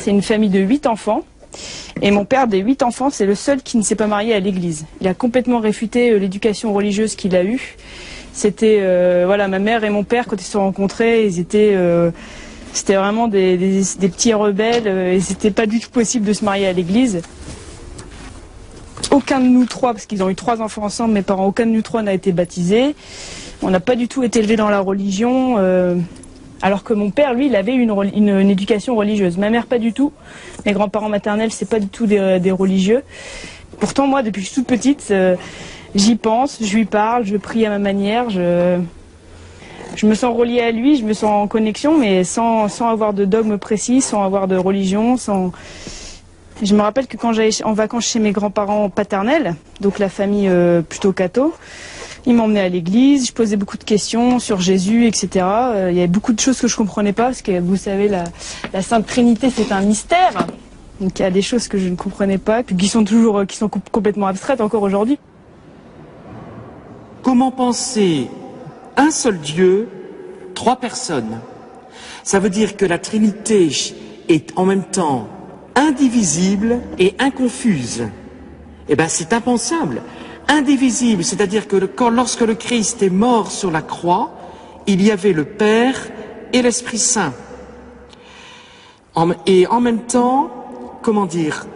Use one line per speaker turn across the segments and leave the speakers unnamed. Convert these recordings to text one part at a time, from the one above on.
c'est une famille de 8 enfants. Et mon père, des 8 enfants, c'est le seul qui ne s'est pas marié à l'église. Il a complètement réfuté l'éducation religieuse qu'il a eue. C'était, voilà, ma mère et mon père, quand ils se sont rencontrés, ils étaient... c'était vraiment des petits rebelles et c'était pas du tout possible de se marier à l'église. Aucun de nous trois, parce qu'ils ont eu 3 enfants ensemble, mes parents, aucun de nous trois n'a été baptisé. On n'a pas du tout été élevés dans la religion, alors que mon père, lui, il avait une éducation religieuse. Ma mère, pas du tout. Mes grands-parents maternels, c'est pas du tout des religieux. Pourtant, moi, depuis que je suis toute petite, j'y pense, je lui parle, je prie à ma manière, je me sens reliée à lui, je me sens en connexion, mais sans avoir de dogme précis, sans avoir de religion, sans... Je me rappelle que quand j'allais en vacances chez mes grands-parents paternels, donc la famille plutôt catho, ils m'emmenaient à l'église, je posais beaucoup de questions sur Jésus, etc. Il y avait beaucoup de choses que je ne comprenais pas, parce que vous savez, la Sainte Trinité, c'est un mystère. Donc il y a des choses que je ne comprenais pas, puis qui sont complètement abstraites encore aujourd'hui.
Comment penser un seul Dieu, 3 personnes? Ça veut dire que la Trinité est en même temps indivisible et inconfuse. Eh bien, c'est impensable. Indivisible, c'est-à-dire que lorsque le Christ est mort sur la croix, il y avait le Père et l'Esprit Saint. Et en même temps, comment dire,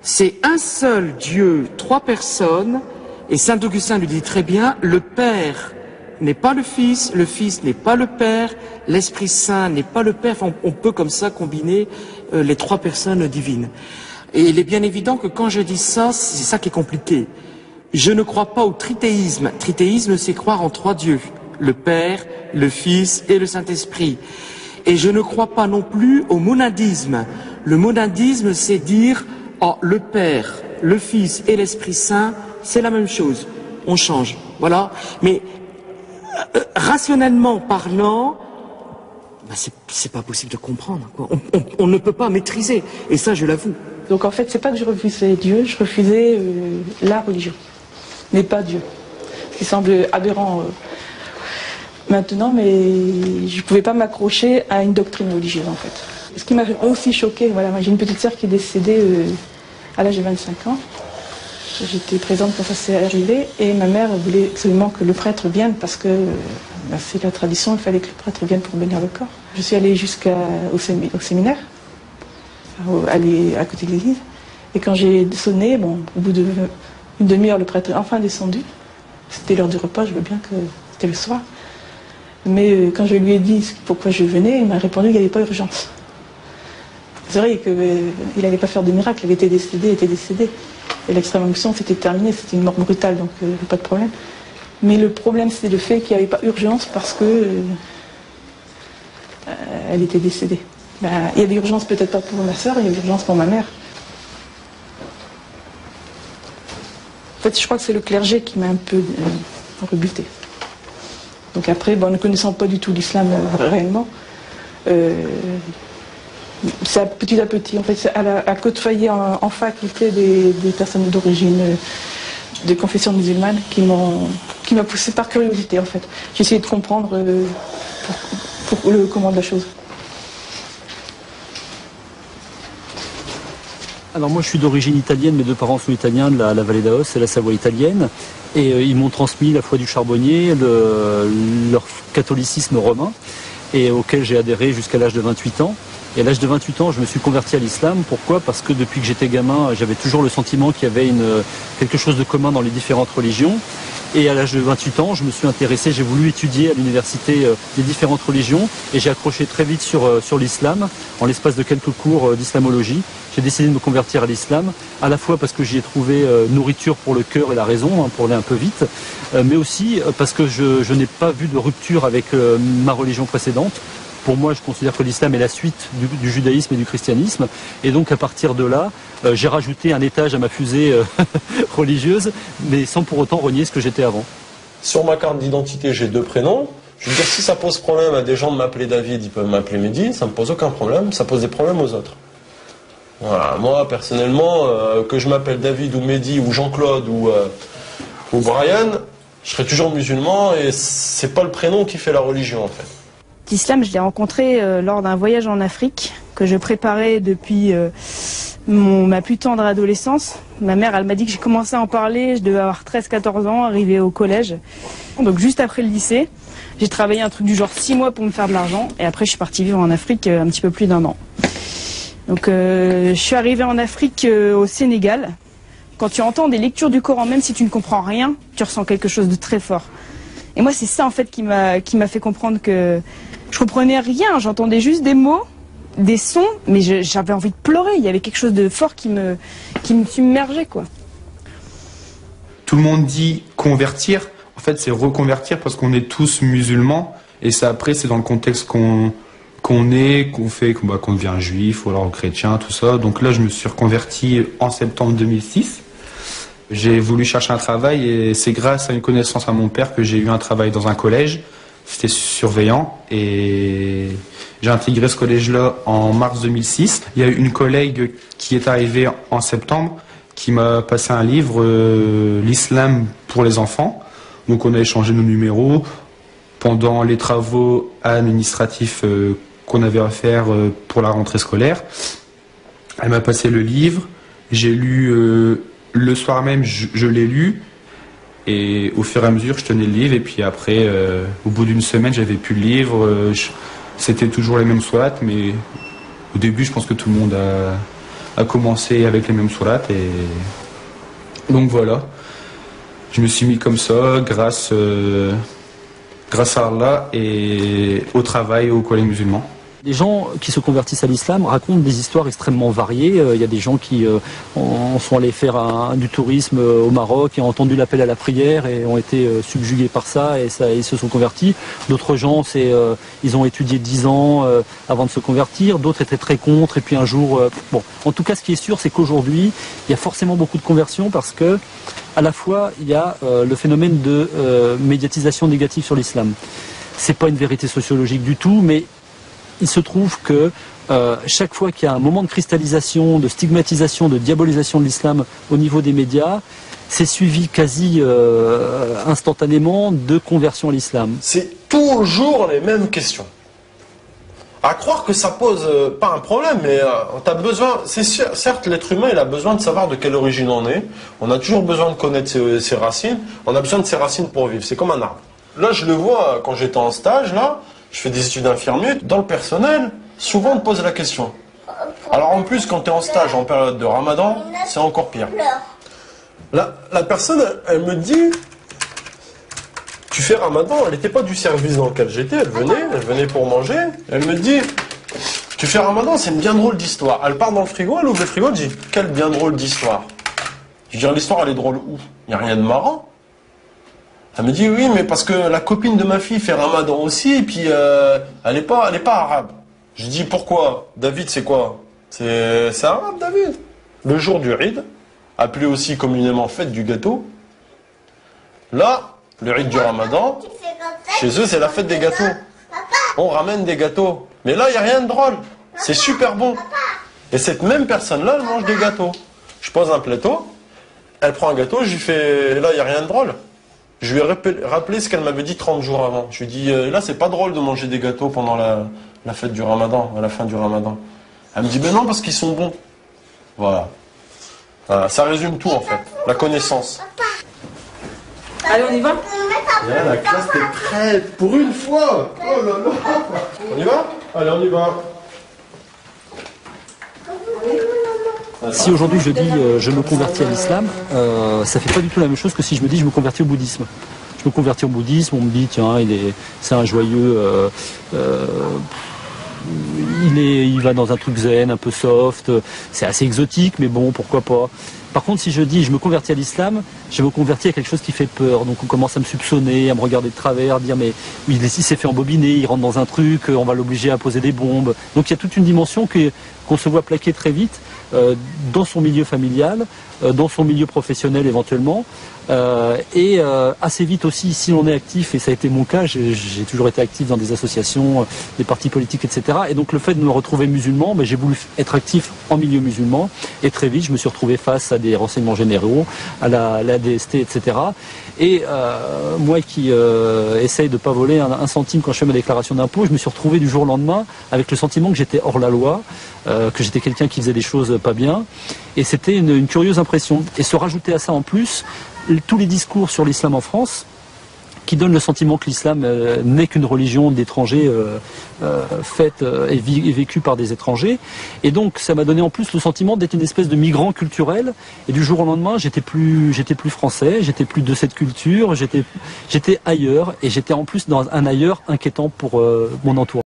c'est un seul Dieu, 3 personnes, et saint Augustin lui dit très bien, le Père n'est pas le Fils n'est pas le Père, l'Esprit Saint n'est pas le Père. Enfin, on peut comme ça combiner les 3 personnes divines. Et il est bien évident que quand je dis ça, c'est ça qui est compliqué. Je ne crois pas au trithéisme. Trithéisme, c'est croire en 3 dieux, le Père, le Fils et le Saint-Esprit. Et je ne crois pas non plus au monadisme. Le monadisme, c'est dire, oh, le Père, le Fils et l'Esprit Saint, c'est la même chose. On change, voilà. Mais rationnellement parlant, ben c'est pas possible de comprendre, quoi. On ne peut pas maîtriser, et ça je l'avoue.
Donc en fait, c'est pas que je refusais Dieu, je refusais la religion, mais pas Dieu. Ce qui semble aberrant maintenant, mais je pouvais pas m'accrocher à une doctrine religieuse en fait. Ce qui m'a aussi choqué, voilà, j'ai une petite sœur qui est décédée à l'âge de 25 ans. J'étais présente quand ça s'est arrivé et ma mère voulait absolument que le prêtre vienne parce que c'est la tradition, il fallait que le prêtre vienne pour bénir le corps. Je suis allée jusqu'au séminaire, aller à côté de l'église, et quand j'ai sonné, bon, au bout d'une demi-heure, le prêtre est enfin descendu. C'était l'heure du repas, je veux bien que c'était le soir. Mais quand je lui ai dit pourquoi je venais, il m'a répondu qu'il n'y avait pas urgence. C'est vrai qu'il n'allait pas faire de miracle, il était décédé. Et l'extrême onction, c'était terminé, c'était une mort brutale, donc pas de problème. Mais le problème, c'est le fait qu'il n'y avait pas urgence parce que elle était décédée. Ben, il y avait urgence peut-être pas pour ma sœur, il y avait urgence pour ma mère. En fait, je crois que c'est le clergé qui m'a un peu rebuté. Donc après, bon, ne connaissant pas du tout l'islam réellement, c'est petit à petit, en fait, c'est à côtoyer en faculté des personnes d'origine, de confession musulmane qui m'a poussé par curiosité, en fait. J'ai essayé de comprendre pour le comment de la chose.
Alors moi je suis d'origine italienne, mes 2 parents sont italiens de la vallée d'Aos, c'est la Savoie italienne. Et ils m'ont transmis la foi du charbonnier, leur catholicisme romain, et auquel j'ai adhéré jusqu'à l'âge de 28 ans. Et à l'âge de 28 ans, je me suis converti à l'islam. Pourquoi? Parce que depuis que j'étais gamin, j'avais toujours le sentiment qu'il y avait quelque chose de commun dans les différentes religions. Et à l'âge de 28 ans, je me suis intéressé, j'ai voulu étudier à l'université les différentes religions. Et j'ai accroché très vite sur l'islam, en l'espace de quelques cours d'islamologie. J'ai décidé de me convertir à l'islam, à la fois parce que j'y ai trouvé nourriture pour le cœur et la raison, pour aller un peu vite, mais aussi parce que je n'ai pas vu de rupture avec ma religion précédente. Pour moi, je considère que l'islam est la suite du judaïsme et du christianisme. Et donc, à partir de là, j'ai rajouté un étage à ma fusée religieuse, mais sans pour autant renier ce que j'étais avant.
Sur ma carte d'identité, j'ai 2 prénoms. Je veux dire, si ça pose problème à des gens de m'appeler David, ils peuvent m'appeler Mehdi, ça ne me pose aucun problème, ça pose des problèmes aux autres. Voilà, moi, personnellement, que je m'appelle David ou Mehdi ou Jean-Claude ou Brian, je serai toujours musulman et c'est pas le prénom qui fait la religion, en fait.
L'islam, je l'ai rencontré lors d'un voyage en Afrique que je préparais depuis ma plus tendre adolescence. Ma mère, elle m'a dit que j'ai commencé à en parler, je devais avoir 13-14 ans, arrivé au collège. Donc juste après le lycée, j'ai travaillé un truc du genre 6 mois pour me faire de l'argent. Et après, je suis partie vivre en Afrique un petit peu plus d'1 an. Donc je suis arrivée en Afrique au Sénégal. Quand tu entends des lectures du Coran, même si tu ne comprends rien, tu ressens quelque chose de très fort. Et moi, c'est ça en fait qui m'a fait comprendre que je comprenais rien. J'entendais juste des mots, des sons, mais j'avais envie de pleurer. Il y avait quelque chose de fort qui me submergeait, quoi.
Tout le monde dit convertir. En fait, c'est reconvertir parce qu'on est tous musulmans. Et ça, après, c'est dans le contexte qu'on devient juif ou alors chrétien, tout ça. Donc là, je me suis reconverti en septembre 2006. J'ai voulu chercher un travail et c'est grâce à une connaissance à mon père que j'ai eu un travail dans un collège. C'était surveillant et j'ai intégré ce collège-là en mars 2006. Il y a eu une collègue qui est arrivée en septembre qui m'a passé un livre, l'islam pour les enfants. Donc on a échangé nos numéros pendant les travaux administratifs qu'on avait à faire pour la rentrée scolaire. Elle m'a passé le livre, j'ai lu le soir même, je l'ai lu, et au fur et à mesure, je tenais le livre, et puis après, au bout d'une semaine, j'avais plus le livre, c'était toujours les mêmes sourates, mais au début, je pense que tout le monde a commencé avec les mêmes sourates, et donc voilà. Je me suis mis comme ça, grâce à Allah et au travail au collège musulman.
Les gens qui se convertissent à l'islam racontent des histoires extrêmement variées. Il y a des gens qui sont allés faire du tourisme au Maroc et ont entendu l'appel à la prière et ont été subjugués par ça et ils se sont convertis. D'autres gens, ils ont étudié 10 ans avant de se convertir. D'autres étaient très contre et puis un jour... Bon, en tout cas, ce qui est sûr, c'est qu'aujourd'hui, il y a forcément beaucoup de conversions parce que à la fois, il y a le phénomène de médiatisation négative sur l'islam. C'est pas une vérité sociologique du tout, mais il se trouve que chaque fois qu'il y a un moment de cristallisation, de stigmatisation, de diabolisation de l'islam au niveau des médias, c'est suivi quasi instantanément de conversion à l'islam.
C'est toujours les mêmes questions. À croire que ça pose pas un problème, mais t'as besoin. C'est sûr, certes, l'être humain, il a besoin de savoir de quelle origine on est. On a toujours besoin de connaître ses racines. On a besoin de ses racines pour vivre. C'est comme un arbre. Là, je le vois quand j'étais en stage, là. Je fais des études infirmières. Dans le personnel, souvent on te pose la question. Alors en plus, quand tu es en stage en période de Ramadan, c'est encore pire. La personne, elle me dit, tu fais Ramadan, elle n'était pas du service dans lequel j'étais, elle venait pour manger. Elle me dit, tu fais Ramadan, c'est une bien drôle d'histoire. Elle part dans le frigo, elle ouvre le frigo, elle dit, quelle bien drôle d'histoire. Je dis, l'histoire, elle est drôle où? Il n'y a rien de marrant. Elle me dit oui, mais parce que la copine de ma fille fait Ramadan aussi, et puis elle est pas arabe. Je dis pourquoi? David, c'est quoi? C'est arabe, David. Le jour du Eid, appelé aussi communément fête du gâteau. Là, le Eid du Ramadan, chez eux, c'est la fête des gâteaux. On ramène des gâteaux. Mais là, il n'y a rien de drôle. C'est super bon. Et cette même personne-là, elle mange des gâteaux. Je pose un plateau, elle prend un gâteau, je lui fais, là, il n'y a rien de drôle. Je lui ai rappelé ce qu'elle m'avait dit 30 jours avant. Je lui ai dit, là, c'est pas drôle de manger des gâteaux pendant la fête du Ramadan, à la fin du Ramadan. Elle me dit, ben non, parce qu'ils sont bons. Voilà. Ça résume tout, en fait. La connaissance.
Allez, on y va?
La classe est prête, pour une fois. Oh là là. On y va? Allez, on y va.
Si aujourd'hui je dis je me convertis à l'islam, ça fait pas du tout la même chose que si je me dis je me convertis au bouddhisme. Je me convertis au bouddhisme, on me dit tiens c'est un joyeux, il va dans un truc zen, un peu soft, c'est assez exotique mais bon pourquoi pas. Par contre si je dis je me convertis à l'islam, je me convertis à quelque chose qui fait peur. Donc on commence à me soupçonner, à me regarder de travers, à dire mais il s'est fait embobiner, il rentre dans un truc, on va l'obliger à poser des bombes. Donc il y a toute une dimension qu'on se voit plaquer très vite dans son milieu familial, dans son milieu professionnel éventuellement, et assez vite aussi si l'on est actif, et ça a été mon cas, j'ai toujours été actif dans des associations, des partis politiques, etc. Et donc le fait fait de me retrouver musulman, j'ai voulu être actif en milieu musulman. Et très vite, je me suis retrouvé face à des renseignements généraux, à la DST, etc. Et moi qui essaye de ne pas voler un centime quand je fais ma déclaration d'impôt, je me suis retrouvé du jour au lendemain avec le sentiment que j'étais hors la loi, que j'étais quelqu'un qui faisait des choses pas bien. Et c'était une curieuse impression. Et se rajouter à ça en plus, tous les discours sur l'islam en France, qui donne le sentiment que l'islam n'est qu'une religion d'étrangers faite et vécue par des étrangers. Et donc ça m'a donné en plus le sentiment d'être une espèce de migrant culturel. Et du jour au lendemain, j'étais plus français, j'étais plus de cette culture, j'étais ailleurs. Et j'étais en plus dans un ailleurs inquiétant pour mon entourage.